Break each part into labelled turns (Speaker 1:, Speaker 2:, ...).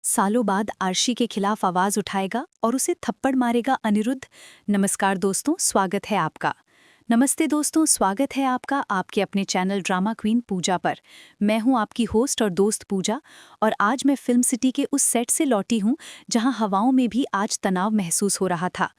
Speaker 1: सालों बाद आर्शी के खिलाफ आवाज उठाएगा और उसे थप्पड़ मारेगा अनिरुद्ध। नमस्कार दोस्तों, स्वागत है आपका। नमस्ते दोस्तों, स्वागत है आपका आपके अपने चैनल ड्रामा क्वीन पूजा पर। मैं हूं आपकी होस्ट और दोस्त पूजा, और आज मैं फिल्म सिटी के उस सेट से लौटी हूं जहां हवाओं में भी आज तनाव महसूस हो रहा था।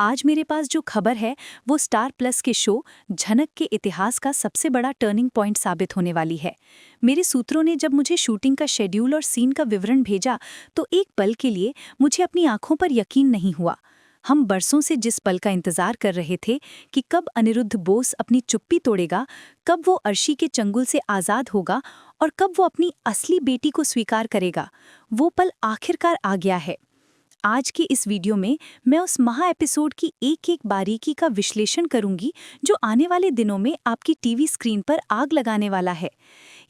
Speaker 1: आज मेरे पास जो खबर है वो स्टार प्लस के शो झनक के इतिहास का सबसे बड़ा टर्निंग पॉइंट साबित होने वाली है। मेरे सूत्रों ने जब मुझे शूटिंग का शेड्यूल और सीन का विवरण भेजा तो एक पल के लिए मुझे अपनी आंखों पर यकीन नहीं हुआ। हम बरसों से जिस पल का इंतजार कर रहे थे कि कब अनिरुद्ध बोस अपनी चुप्पी तोड़ेगा, कब वो अर्शी के चंगुल से आज़ाद होगा और कब वो अपनी असली बेटी को स्वीकार करेगा, वो पल आखिरकार आ गया है। आज की इस वीडियो में मैं उस महा एपिसोड की एक एक बारीकी का विश्लेषण करूंगी जो आने वाले दिनों में आपकी टीवी स्क्रीन पर आग लगाने वाला है।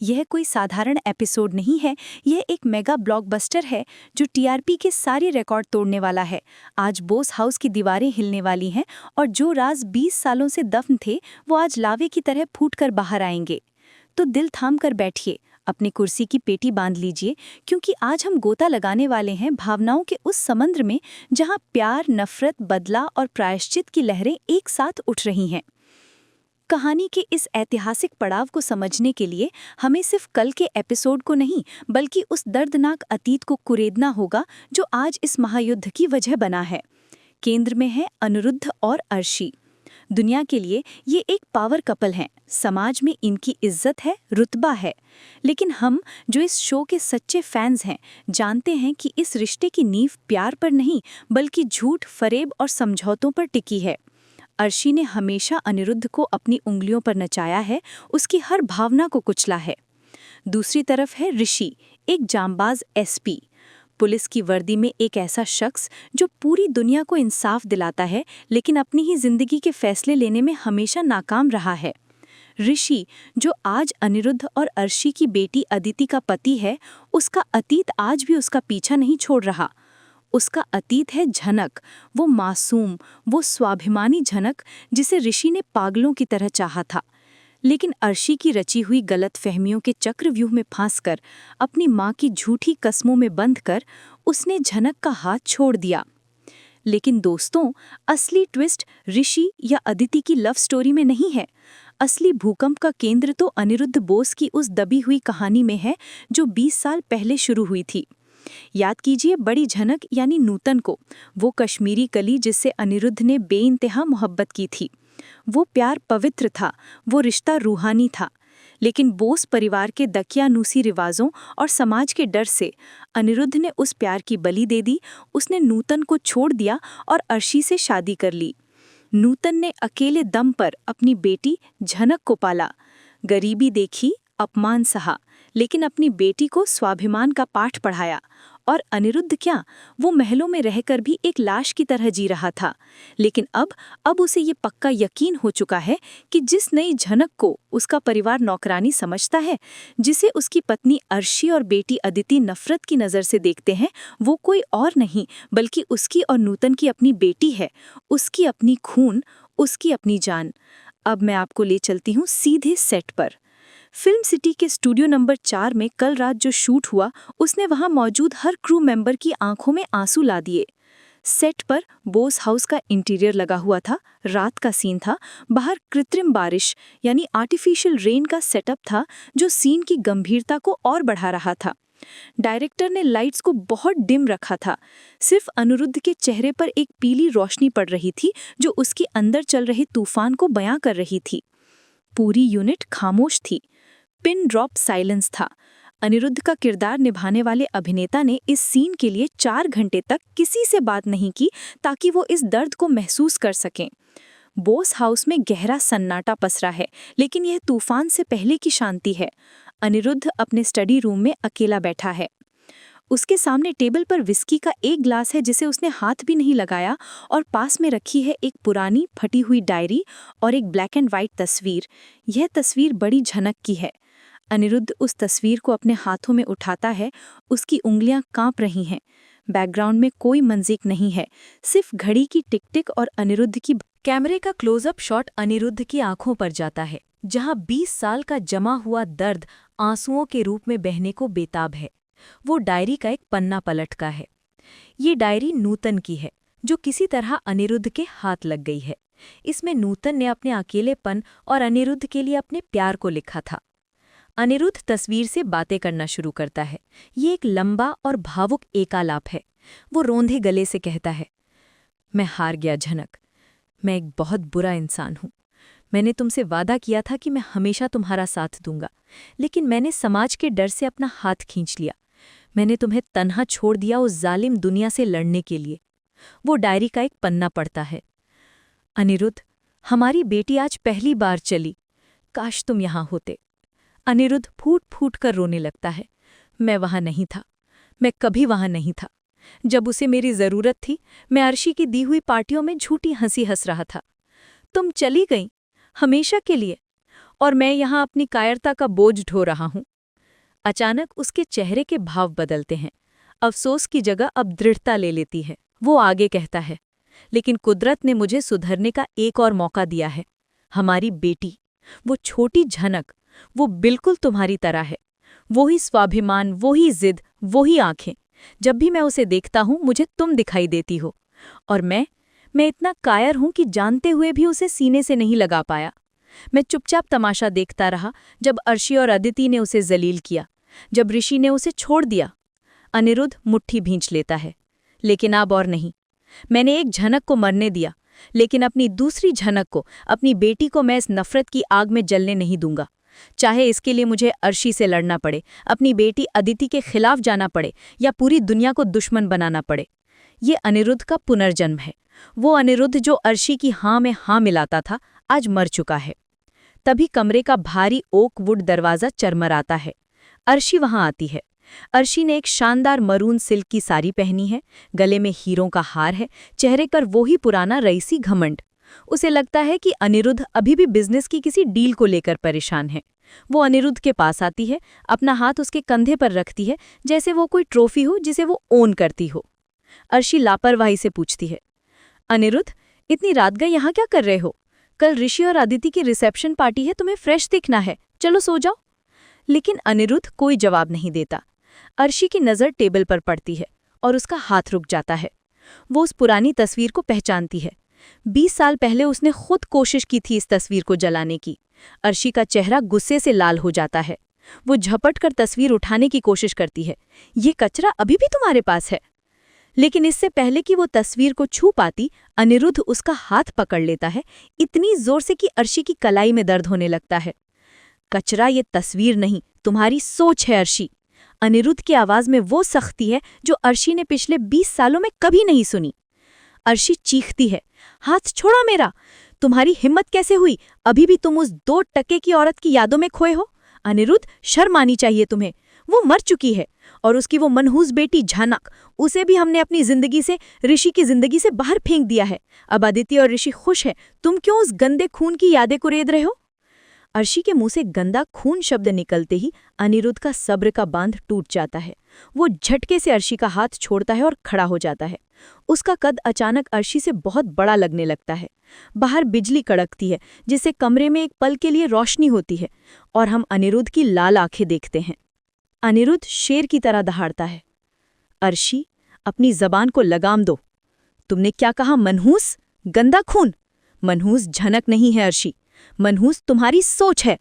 Speaker 1: यह कोई साधारण एपिसोड नहीं है, यह एक मेगा ब्लॉकबस्टर है जो टीआरपी के सारे रिकॉर्ड तोड़ने वाला है। आज बोस हाउस की दीवारें हिलने वाली हैं और जो राज 20 सालों से दफन थे वो आज लावे की तरह फूटकर बाहर आएंगे। तो दिल थाम कर बैठिए, अपनी कुर्सी की पेटी बांध लीजिए, क्योंकि आज हम गोता लगाने वाले हैं भावनाओं के उस समुद्र में जहां प्यार, नफरत, बदला और प्रायश्चित की लहरें एक साथ उठ रही हैं। कहानी के इस ऐतिहासिक पड़ाव को समझने के लिए हमें सिर्फ कल के एपिसोड को नहीं बल्कि उस दर्दनाक अतीत को कुरेदना होगा जो आज इस महायुद्ध की वजह बना है। केंद्र में है अनिरुद्ध और अर्शी। दुनिया के लिए ये एक पावर कपल हैं, समाज में इनकी इज्जत है, रुतबा है। लेकिन हम जो इस शो के सच्चे फैंस हैं जानते हैं कि इस रिश्ते की नींव प्यार पर नहीं बल्कि झूठ, फरेब और समझौतों पर टिकी है। अर्शी ने हमेशा अनिरुद्ध को अपनी उंगलियों पर नचाया है, उसकी हर भावना को कुचला है। दूसरी तरफ है ऋषि, एक जांबाज एसपी, पुलिस की वर्दी में एक ऐसा शख्स जो पूरी दुनिया को इंसाफ दिलाता है लेकिन अपनी ही जिंदगी के फैसले लेने में हमेशा नाकाम रहा है। ऋषि, जो आज अनिरुद्ध और अर्शी की बेटी अदिति का पति है, उसका अतीत आज भी उसका पीछा नहीं छोड़ रहा। उसका अतीत है झनक, वो मासूम, वो स्वाभिमानी झनक जिसे ऋषि ने पागलों की तरह चाहा था। लेकिन अर्शी की रची हुई गलत फहमियों के चक्रव्यूह में फांसकर, अपनी माँ की झूठी कस्मों में बंधकर उसने झनक का हाथ छोड़ दिया। लेकिन दोस्तों, असली ट्विस्ट ऋषि या अदिति की लव स्टोरी में नहीं है। असली भूकंप का केंद्र तो अनिरुद्ध बोस की उस दबी हुई कहानी में है जो 20 साल पहले शुरू हुई थी। याद कीजिए बड़ी झनक यानी नूतन को, वो कश्मीरी कली जिससे अनिरुद्ध ने बेइंतहा मोहब्बत की थी। वो प्यार पवित्र था, वो रिश्ता रूहानी था। लेकिन बोस परिवार के दकियानूसी रिवाजों और समाज के डर से अनिरुद्ध ने उस प्यार की बलि दे दी। उसने नूतन को छोड़ दिया और अर्शी से शादी कर ली। नूतन ने अकेले दम पर अपनी बेटी झनक को पाला, गरीबी देखी, अपमान सहा, लेकिन अपनी बेटी को स्वाभिमान का पाठ पढ़ाया। और अनिरुद्ध क्या, वो महलों में रहकर भी एक लाश की तरह जी रहा था। लेकिन अब उसे ये पक्का यकीन हो चुका है कि जिस नई झनक को उसका परिवार नौकरानी समझता है, जिसे उसकी पत्नी अर्शी और बेटी अदिति नफरत की नज़र से देखते हैं, वो कोई और नहीं बल्कि उसकी और नूतन की अपनी बेटी है, उसकी अपनी खून, उसकी अपनी जान। अब मैं आपको ले चलती हूँ सीधे सेट पर। फिल्म सिटी के स्टूडियो नंबर 4 में कल रात जो शूट हुआ उसने वहां मौजूद हर क्रू मेंबर की आंखों में आंसू ला दिए। सेट पर बोस हाउस का इंटीरियर लगा हुआ था, रात का सीन था, बाहर कृत्रिम बारिश यानी आर्टिफिशियल रेन का सेटअप था जो सीन की गंभीरता को और बढ़ा रहा था। डायरेक्टर ने लाइट्स को बहुत डिम रखा था, सिर्फ अनिरुद्ध के चेहरे पर एक पीली रोशनी पड़ रही थी जो उसके अंदर चल रहे तूफान को बयां कर रही थी। पूरी यूनिट खामोश थी, पिन ड्रॉप साइलेंस था। अनिरुद्ध का किरदार निभाने वाले अभिनेता ने इस सीन के लिए 4 घंटे तक किसी से बात नहीं की ताकि वो इस दर्द को महसूस कर सकें। बोस हाउस में गहरा सन्नाटा पसरा है, लेकिन यह तूफान से पहले की शांति है। अनिरुद्ध अपने स्टडी रूम में अकेला बैठा है। उसके सामने टेबल पर विस्की का एक ग्लास है जिसे उसने हाथ भी नहीं लगाया, और पास में रखी है एक पुरानी फटी हुई डायरी और एक ब्लैक एंड वाइट तस्वीर। यह तस्वीर बड़ी झनक की है। अनिरुद्ध उस तस्वीर को अपने हाथों में उठाता है, उसकी उंगलियां कांप रही हैं। बैकग्राउंड में कोई मंजीक नहीं है, सिर्फ घड़ी की टिक टिक और अनिरुद्ध की। कैमरे का क्लोजअप शॉट अनिरुद्ध की आंखों पर जाता है, जहां 20 साल का जमा हुआ दर्द आंसुओं के रूप में बहने को बेताब है।
Speaker 2: वो डायरी का एक पन्ना पलट का है। ये डायरी नूतन की है, जो किसी तरह अनिरुद्ध के हाथ लग गई है। इसमें नूतन ने अपने अकेलेपन और अनिरुद्ध के लिए अपने प्यार को लिखा था। अनिरुद्ध तस्वीर से बातें करना शुरू करता है। ये एक लंबा और भावुक एकालाप है। वो रोंधे गले से कहता है, मैं हार गया झनक। मैं एक बहुत बुरा इंसान हूँ। मैंने तुमसे वादा किया था कि मैं हमेशा तुम्हारा साथ दूंगा, लेकिन मैंने समाज के डर से अपना हाथ खींच लिया। मैंने तुम्हें तन्हा छोड़ दिया उस जालिम दुनिया से लड़ने के लिए। वो डायरी का एक पन्ना पढ़ता है। अनिरुद्ध, हमारी बेटी आज पहली बार चली। काश तुम यहाँ होते। अनिरुद्ध फूट फूट कर रोने लगता है। मैं वहाँ नहीं था। मैं कभी वहाँ नहीं था। जब उसे मेरी ज़रूरत थी, मैं अर्शी की दी हुई पार्टियों में झूठी हंसी हंस रहा था। तुम चली गई, हमेशा के लिए, और मैं यहाँ अपनी कायरता का बोझ ढो रहा हूँ। अचानक उसके चेहरे के भाव बदलते हैं। अफसोस की जगह अब दृढ़ता ले लेती है। वो आगे कहता है, लेकिन कुदरत ने मुझे सुधरने का एक और मौका दिया है। हमारी बेटी, वो छोटी झनक, वो बिल्कुल तुम्हारी तरह है। वही स्वाभिमान, वही जिद, वही आंखें। जब भी मैं उसे देखता हूँ, मुझे तुम दिखाई देती हो। और मैं इतना कायर हूं कि जानते हुए भी उसे सीने से नहीं लगा पाया। मैं चुपचाप तमाशा देखता रहा जब अर्शी और अदिति ने उसे जलील किया, जब ऋषि ने उसे छोड़ दिया। अनिरुद्ध मुट्ठी भींच लेता है। लेकिन अब और नहीं। मैंने एक झनक को मरने दिया, लेकिन अपनी दूसरी झनक को, अपनी बेटी को मैं इस नफरत की आग में जलने नहीं दूंगा। चाहे इसके लिए मुझे अर्शी से लड़ना पड़े, अपनी बेटी अदिति के खिलाफ जाना पड़े, या पूरी दुनिया को दुश्मन बनाना पड़े। ये अनिरुद्ध का पुनर्जन्म है। वो अनिरुद्ध जो अर्शी की हाँ में हाँ मिलाता था, आज मर चुका है। तभी कमरे का भारी ओक वुड दरवाज़ा चरमराता है। अर्शी वहां आती है। अर्शी ने एक शानदार मरून सिल्क की साड़ी पहनी है, गले में हीरों का हार है, चेहरे पर वही पुराना रईसी घमंड। उसे लगता है कि अनिरुद्ध अभी भी बिजनेस की किसी डील को लेकर परेशान है। वो अनिरुद्ध के पास आती है, अपना हाथ उसके कंधे पर रखती है, जैसे वो कोई ट्रॉफी हो जिसे वो ओन करती हो। अर्शी लापरवाही से पूछती है, अनिरुद्ध, इतनी रात गए यहाँ क्या कर रहे हो? कल ऋषि और अदिति की रिसेप्शन पार्टी है, तुम्हें फ्रेश दिखना है, चलो सो जाओ। लेकिन अनिरुद्ध कोई जवाब नहीं देता। अर्शी की नज़र टेबल पर पड़ती है और उसका हाथ रुक जाता है। वो उस पुरानी तस्वीर को पहचानती है। 20 साल पहले उसने खुद कोशिश की थी इस तस्वीर को जलाने की। अर्शी का चेहरा गुस्से से लाल हो जाता है। वो झपट कर तस्वीर उठाने की कोशिश करती है। ये कचरा अभी भी तुम्हारे पास है। लेकिन इससे पहले कि वो तस्वीर को छू पाती, अनिरुद्ध उसका हाथ पकड़ लेता है, इतनी जोर से कि अर्शी की कलाई में दर्द होने लगता है। कचरा ये तस्वीर नहीं, तुम्हारी सोच है अर्शी। अनिरुद्ध की आवाज में वो सख्ती है जो अर्शी ने पिछले 20 सालों में कभी नहीं सुनी। अर्शी चीखती है, हाथ छोड़ा मेरा। तुम्हारी हिम्मत कैसे हुई? अभी भी तुम उस 2 टके की औरत की यादों में खोए हो। अनिरुद्ध, शर्म आनी चाहिए तुम्हें। वो मर चुकी है, और उसकी वो मनहूस बेटी झनक, उसे भी हमने अपनी जिंदगी से, ऋषि की जिंदगी से बाहर फेंक दिया है। अब अदिति और ऋषि खुश हैं, तुम क्यों उस गंदे खून की यादें कुरेद रहे हो? अर्शी के मुंह से गंदा खून शब्द निकलते ही अनिरुद्ध का सब्र का बांध टूट जाता है। वो झटके से अर्शी का हाथ छोड़ता है और खड़ा हो जाता है। उसका कद अचानक अर्शी से बहुत बड़ा लगने लगता है। बाहर बिजली कड़कती है, जिससे कमरे में एक पल के लिए रोशनी होती है, और हम अनिरुद्ध की लाल आंखें देखते हैं। अनिरुद्ध शेर की तरह दहाड़ता है, अर्शी, अपनी जबान को लगाम दो। तुमने क्या कहा? मनहूस? गंदा खून? मनहूस झनक नहीं है अर्शी, मनहूस तुम्हारी सोच है।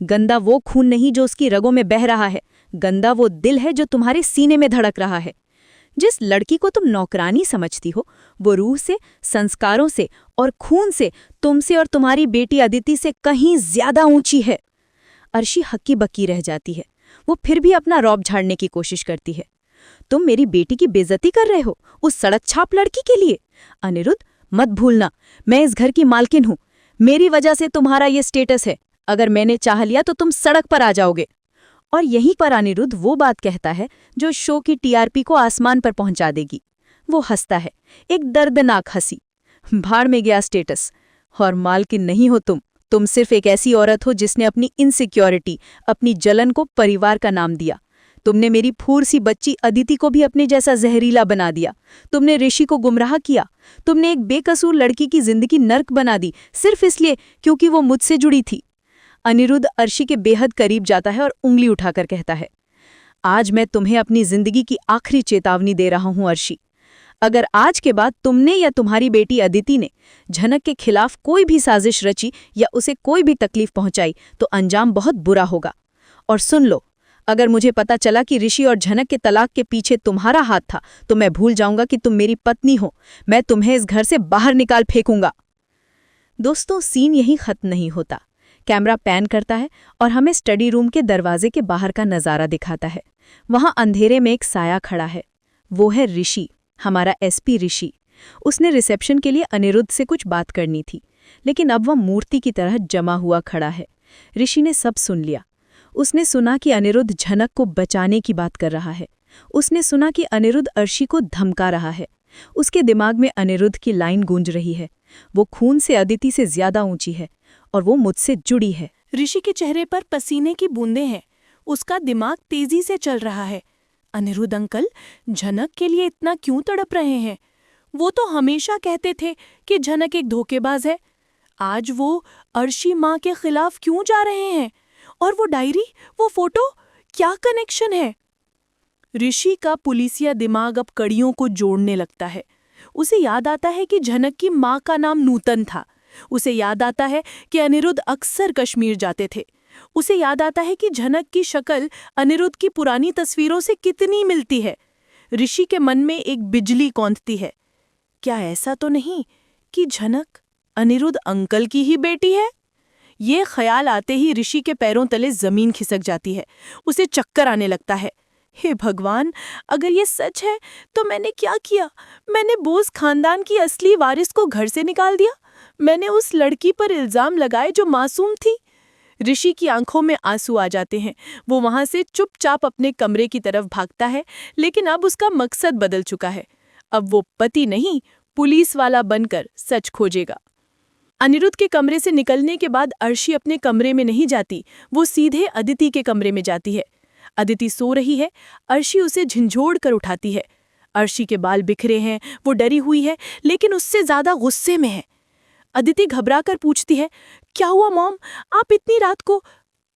Speaker 2: गंदा वो खून नहीं जो उसकी रगों में बह रहा है, गंदा वो दिल है जो तुम्हारे सीने में धड़क रहा है। जिस लड़की को तुम नौकरानी समझती हो, वो रूह से, संस्कारों से और खून से तुमसे और तुम्हारी बेटी अदिति से कहीं ज्यादा ऊंची है। अर्शी हक्की बक्की रह जाती है। वो फिर भी अपना रौब झाड़ने की कोशिश करती है। तुम मेरी बेटी की बेइज्जती कर रहे हो उस सड़क छाप लड़की के लिए? अनिरुद्ध, मत भूलना, मैं इस घर की मालकिन हूं। मेरी वजह से तुम्हारा ये स्टेटस है। अगर मैंने चाह लिया तो तुम सड़क पर आ जाओगे। और यहीं पर अनिरुद्ध वो बात कहता है जो शो की टीआरपी को आसमान पर पहुंचा देगी। वो हंसता है, एक दर्दनाक हंसी। भाड़ में गया स्टेटस, और मालकिन नहीं हो तुम सिर्फ एक ऐसी औरत हो जिसने अपनी इनसिक्योरिटी, अपनी जलन को परिवार का नाम दिया। तुमने मेरी फूर सी बच्ची अदिति को भी अपने जैसा जहरीला बना दिया। तुमने ऋषि को गुमराह किया। तुमने एक बेकसूर लड़की की जिंदगी नर्क बना दी, सिर्फ इसलिए क्योंकि वो मुझसे जुड़ी थी। अनिरुद्ध अर्शी के बेहद करीब जाता है और उंगली उठाकर कहता है, आज मैं तुम्हें अपनी जिंदगी की आखिरी चेतावनी दे रहा हूं अर्शी। अगर आज के बाद तुमने या तुम्हारी बेटी अदिति ने झनक के खिलाफ कोई भी साजिश रची या उसे कोई भी तकलीफ पहुंचाई तो अंजाम बहुत बुरा होगा। और सुन लो, अगर मुझे पता चला कि ऋषि और झनक के तलाक के पीछे तुम्हारा हाथ था तो मैं भूल जाऊंगा कि तुम मेरी पत्नी हो। मैं तुम्हें इस घर से बाहर निकाल फेंकूंगा। दोस्तों, सीन यहीं खत्म नहीं होता। कैमरा पैन करता है और हमें स्टडी रूम के दरवाजे के बाहर का नज़ारा दिखाता है। वहां अंधेरे में एक साया खड़ा है। वो है ऋषि, हमारा एसपी ऋषि। उसने रिसेप्शन के लिए अनिरुद्ध से कुछ बात करनी थी, लेकिन अब वह मूर्ति की तरह जमा हुआ खड़ा है। ऋषि ने सब सुन लिया। उसने सुना कि अनिरुद्ध झनक को बचाने की बात कर रहा है। उसने सुना कि अनिरुद्ध अर्शी को धमका रहा है। उसके दिमाग में अनिरुद्ध की लाइन गूंज रही है, वो खून से अदिति से ज्यादा ऊंची है और वो मुझसे जुड़ी है।
Speaker 3: ऋषि के चेहरे पर पसीने की बूंदें हैं। उसका दिमाग तेजी से चल रहा है। अनिरुद्ध अंकल झनक के लिए इतना क्यों तड़प रहे हैं? वो तो हमेशा कहते थे कि झनक एक धोखेबाज है। आज वो अर्शी माँ के खिलाफ क्यों जा रहे हैं? और वो डायरी, वो फोटो, क्या कनेक्शन है? ऋषि का पुलिसिया दिमाग अब कड़ियों को जोड़ने लगता है। उसे याद आता है कि झनक की माँ का नाम नूतन था। उसे याद आता है कि अनिरुद्ध अक्सर कश्मीर जाते थे। उसे याद आता है कि झनक की शक्ल अनिरुद्ध की पुरानी तस्वीरों से कितनी मिलती है। ऋषि के मन में एक बिजली कौंधती है। क्या ऐसा तो नहीं कि झनक अनिरुद्ध अंकल की ही बेटी है? ये ख्याल आते ही ऋषि के पैरों तले जमीन खिसक जाती है। उसे चक्कर आने लगता है। हे भगवान, अगर ये सच है तो मैंने क्या किया? मैंने बोस खानदान की असली वारिस को घर से निकाल दिया। मैंने उस लड़की पर इल्जाम लगाए जो मासूम थी। ऋषि की आंखों में आंसू आ जाते हैं। वो वहां से चुपचाप अपने कमरे की तरफ भागता है, लेकिन अब उसका मकसद बदल चुका है। अब वो पति नहीं, पुलिस वाला बनकर सच खोजेगा। अनिरुद्ध के कमरे से निकलने के बाद अर्शी अपने कमरे में नहीं जाती। वो सीधे अदिति के कमरे में जाती है। अदिति सो रही है। अर्शी उसे झंझोड़ कर उठाती है। अर्शी के बाल बिखरे हैं, वो डरी हुई है, लेकिन उससे ज्यादा गुस्से में है। अदिति घबराकर पूछती है, क्या हुआ मॉम, आप इतनी रात को?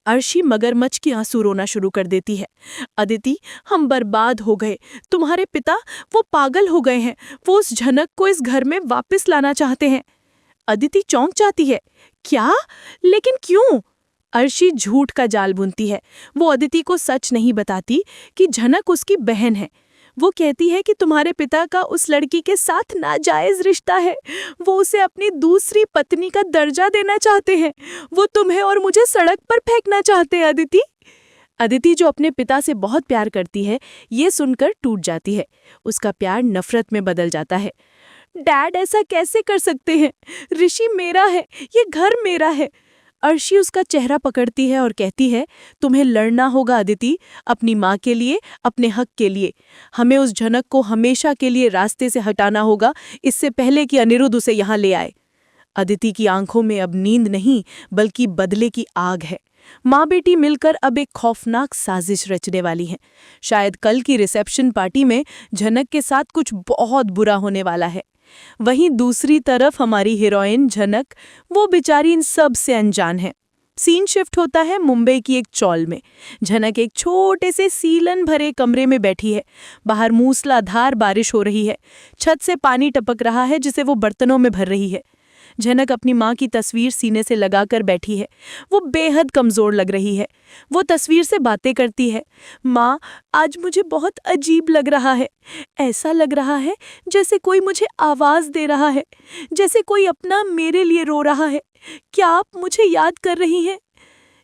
Speaker 3: अर्शी मगरमच्छ की आंसू रोना शुरू कर देती है। अदिति, हम बर्बाद हो गए। तुम्हारे पिता, वो पागल हो गए हैं। वो उस झनक को इस घर में वापस लाना चाहते हैं। अदिति चौंक जाती है। क्या? लेकिन क्यों? अर्शी झूठ का जाल बुनती है। वो अदिति को सच नहीं बताती कि झनक उसकी बहन है। वो कहती है कि तुम्हारे पिता का उस लड़की के साथ नाजायज रिश्ता है। वो उसे अपनी दूसरी पत्नी का दर्जा देना चाहते हैं। वो तुम्हें और मुझे सड़क पर फेंकना चाहते हैं। अदिति अदिति जो अपने पिता से बहुत प्यार करती है, ये सुनकर टूट जाती है। उसका प्यार नफरत में बदल जाता है। डैड ऐसा कैसे कर सकते हैं? ऋषि मेरा है, ये घर मेरा है। अर्शी उसका चेहरा पकड़ती है और कहती है, तुम्हें लड़ना होगा अदिति, अपनी माँ के लिए, अपने हक के लिए। हमें उस झनक को हमेशा के लिए रास्ते से हटाना होगा, इससे पहले कि अनिरुद्ध उसे यहाँ ले आए। अदिति की आंखों में अब नींद नहीं, बल्कि बदले की आग है। माँ बेटी मिलकर अब एक खौफनाक साजिश रचने वाली हैं। शायद कल की रिसेप्शन पार्टी में झनक के साथ कुछ बहुत बुरा होने वाला है। वहीं दूसरी तरफ हमारी हीरोइन झनक, वो बेचारी इन सब से अनजान है। सीन शिफ्ट होता है मुंबई की एक चौल में। झनक एक छोटे से सीलन भरे कमरे में बैठी है। बाहर मूसलाधार बारिश हो रही है। छत से पानी टपक रहा है जिसे वो बर्तनों में भर रही है। झनक अपनी माँ की तस्वीर सीने से लगाकर बैठी है। वो बेहद कमज़ोर लग रही है। वो तस्वीर से बातें करती है। माँ, आज मुझे बहुत अजीब लग रहा है। ऐसा लग रहा है जैसे कोई मुझे आवाज़ दे रहा है, जैसे कोई अपना मेरे लिए रो रहा है। क्या आप मुझे याद कर रही हैं?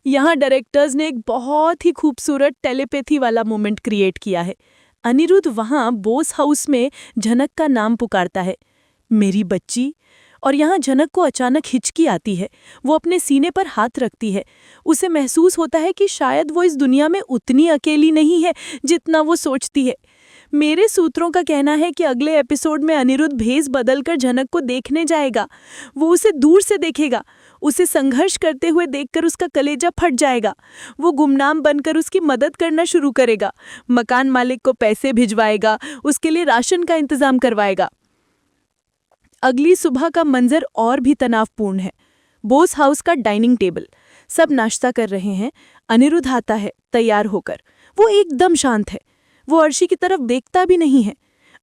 Speaker 3: यहाँ डायरेक्टर्स ने एक बहुत ही खूबसूरत टेलीपैथी वाला मोमेंट क्रिएट किया है। अनिरुद्ध वहाँ बोस हाउस में झनक का नाम पुकारता है, मेरी बच्ची। और यहाँ झनक को अचानक हिचकी आती है। वो अपने सीने पर हाथ रखती है। उसे महसूस होता है कि शायद वो इस दुनिया में उतनी अकेली नहीं है जितना वो सोचती है। मेरे सूत्रों का कहना है कि अगले एपिसोड में अनिरुद्ध भेष बदलकर झनक को देखने जाएगा। वो उसे दूर से देखेगा। उसे संघर्ष करते हुए देखकर उसका कलेजा फट जाएगा। वो गुमनाम बनकर उसकी मदद करना शुरू करेगा। मकान मालिक को पैसे भिजवाएगा, उसके लिए राशन का इंतजाम करवाएगा। अगली सुबह का मंजर और भी तनावपूर्ण है। बोस हाउस का डाइनिंग टेबल, सब नाश्ता कर रहे हैं। अनिरुद्ध आता है तैयार होकर। वो एकदम शांत है। वो अर्शी की तरफ देखता भी नहीं है।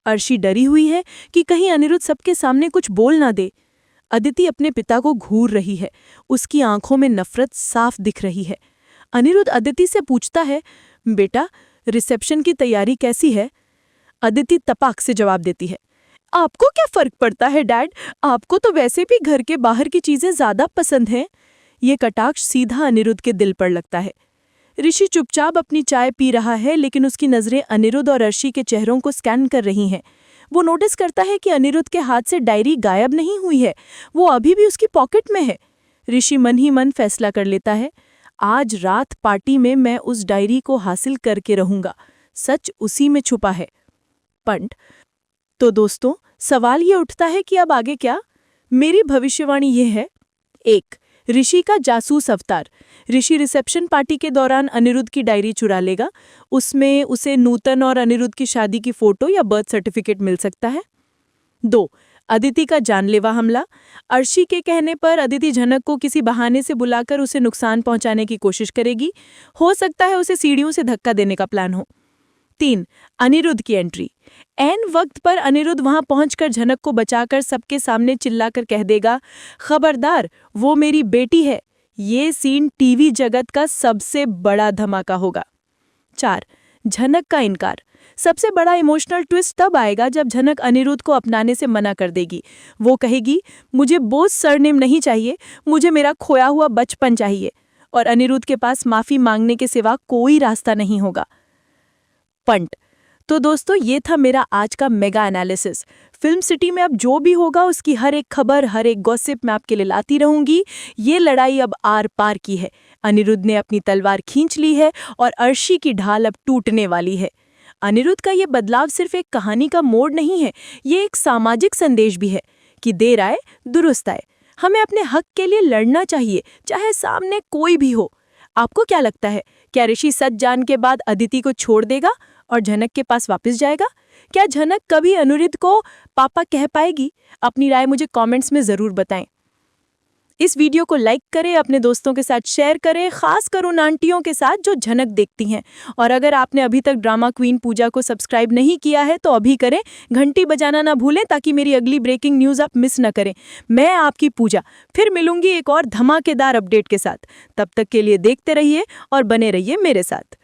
Speaker 3: अर्शी डरी हुई है कि कहीं अनिरुद्ध सबके सामने कुछ बोल ना दे। अदिति अपने पिता को घूर रही है। उसकी आंखों में नफरत साफ दिख रही है। अनिरुद्ध अदिति से पूछता है, बेटा, रिसेप्शन की तैयारी कैसी है? अदिति तपाक से जवाब देती है, आपको क्या फर्क पड़ता है डैड? आपको तो वैसे भी घर के बाहर की चीजें ज्यादा पसंद हैं। ये कटाक्ष सीधा अनिरुद्ध के दिल पर लगता है। ऋषि चुपचाप अपनी चाय पी रहा है, लेकिन उसकी नजरें अनिरुद्ध और अर्शी के चेहरों को स्कैन कर रही हैं। वो नोटिस करता है कि अनिरुद्ध के हाथ से डायरी गायब नहीं हुई है, वो अभी भी उसकी पॉकेट में है। ऋषि मन ही मन फैसला कर लेता है, आज रात पार्टी में मैं उस डायरी को हासिल करके रहूंगा। सच उसी में छुपा है। पंट। तो दोस्तों, सवाल ये उठता है कि अब आगे क्या? मेरी भविष्यवाणी ये है। 1. ऋषि का जासूस अवतार। ऋषि रिसेप्शन पार्टी के दौरान अनिरुद्ध की डायरी चुरा लेगा। उसमें उसे नूतन और अनिरुद्ध की शादी की फोटो या बर्थ सर्टिफिकेट मिल सकता है। 2. अदिति का जानलेवा हमला। अर्शी के कहने पर अदिति झनक को किसी बहाने से बुलाकर उसे नुकसान पहुंचाने की कोशिश करेगी। हो सकता है उसे सीढ़ियों से धक्का देने का प्लान हो। 3. अनिरुद्ध की एंट्री। ऐन वक्त पर अनिरुद्ध वहां पहुंचकर झनक को बचाकर सबके सामने चिल्लाकर कह देगा, खबरदार, वो मेरी बेटी है। ये सीन टीवी जगत का सबसे बड़ा धमाका होगा। 4. झनक का इनकार। सबसे बड़ा इमोशनल ट्विस्ट तब आएगा जब झनक अनिरुद्ध को अपनाने से मना कर देगी। वो कहेगी, मुझे बोस सरनेम नहीं चाहिए, मुझे मेरा खोया हुआ बचपन चाहिए। और अनिरुद्ध के पास माफी मांगने के सिवा कोई रास्ता नहीं होगा। पंट। तो दोस्तों, ये था मेरा आज का मेगा एनालिसिस। फिल्म सिटी में अब जो भी होगा उसकी हर एक खबर, हर एक गॉसिप मैं आपके लिए लाती रहूंगी। ये लड़ाई अब आर पार की है। अनिरुद्ध ने अपनी तलवार खींच ली है और अर्शी की ढाल अब टूटने वाली है। अनिरुद्ध का ये बदलाव सिर्फ एक कहानी का मोड़ नहीं है, ये एक सामाजिक संदेश भी है कि देर आए दुरुस्त आए। हमें अपने हक के लिए लड़ना चाहिए, चाहे सामने कोई भी हो। आपको क्या लगता है, क्या ऋषि सच जान के बाद अदिति को छोड़ देगा और झनक के पास वापस जाएगा? क्या झनक कभी अनिरुद्ध को पापा कह पाएगी? अपनी राय मुझे कमेंट्स में जरूर बताएं। इस वीडियो को लाइक करें, अपने दोस्तों के साथ शेयर करें, खासकर उन आंटियों के साथ जो झनक देखती हैं। और अगर आपने अभी तक ड्रामा क्वीन पूजा को सब्सक्राइब नहीं किया है तो अभी करें, घंटी बजाना ना भूलें ताकि मेरी अगली ब्रेकिंग न्यूज़ आप मिस न करें। मैं आपकी पूजा फिर मिलूंगी एक और धमाकेदार अपडेट के साथ। तब तक के लिए देखते रहिए और बने रहिए मेरे साथ।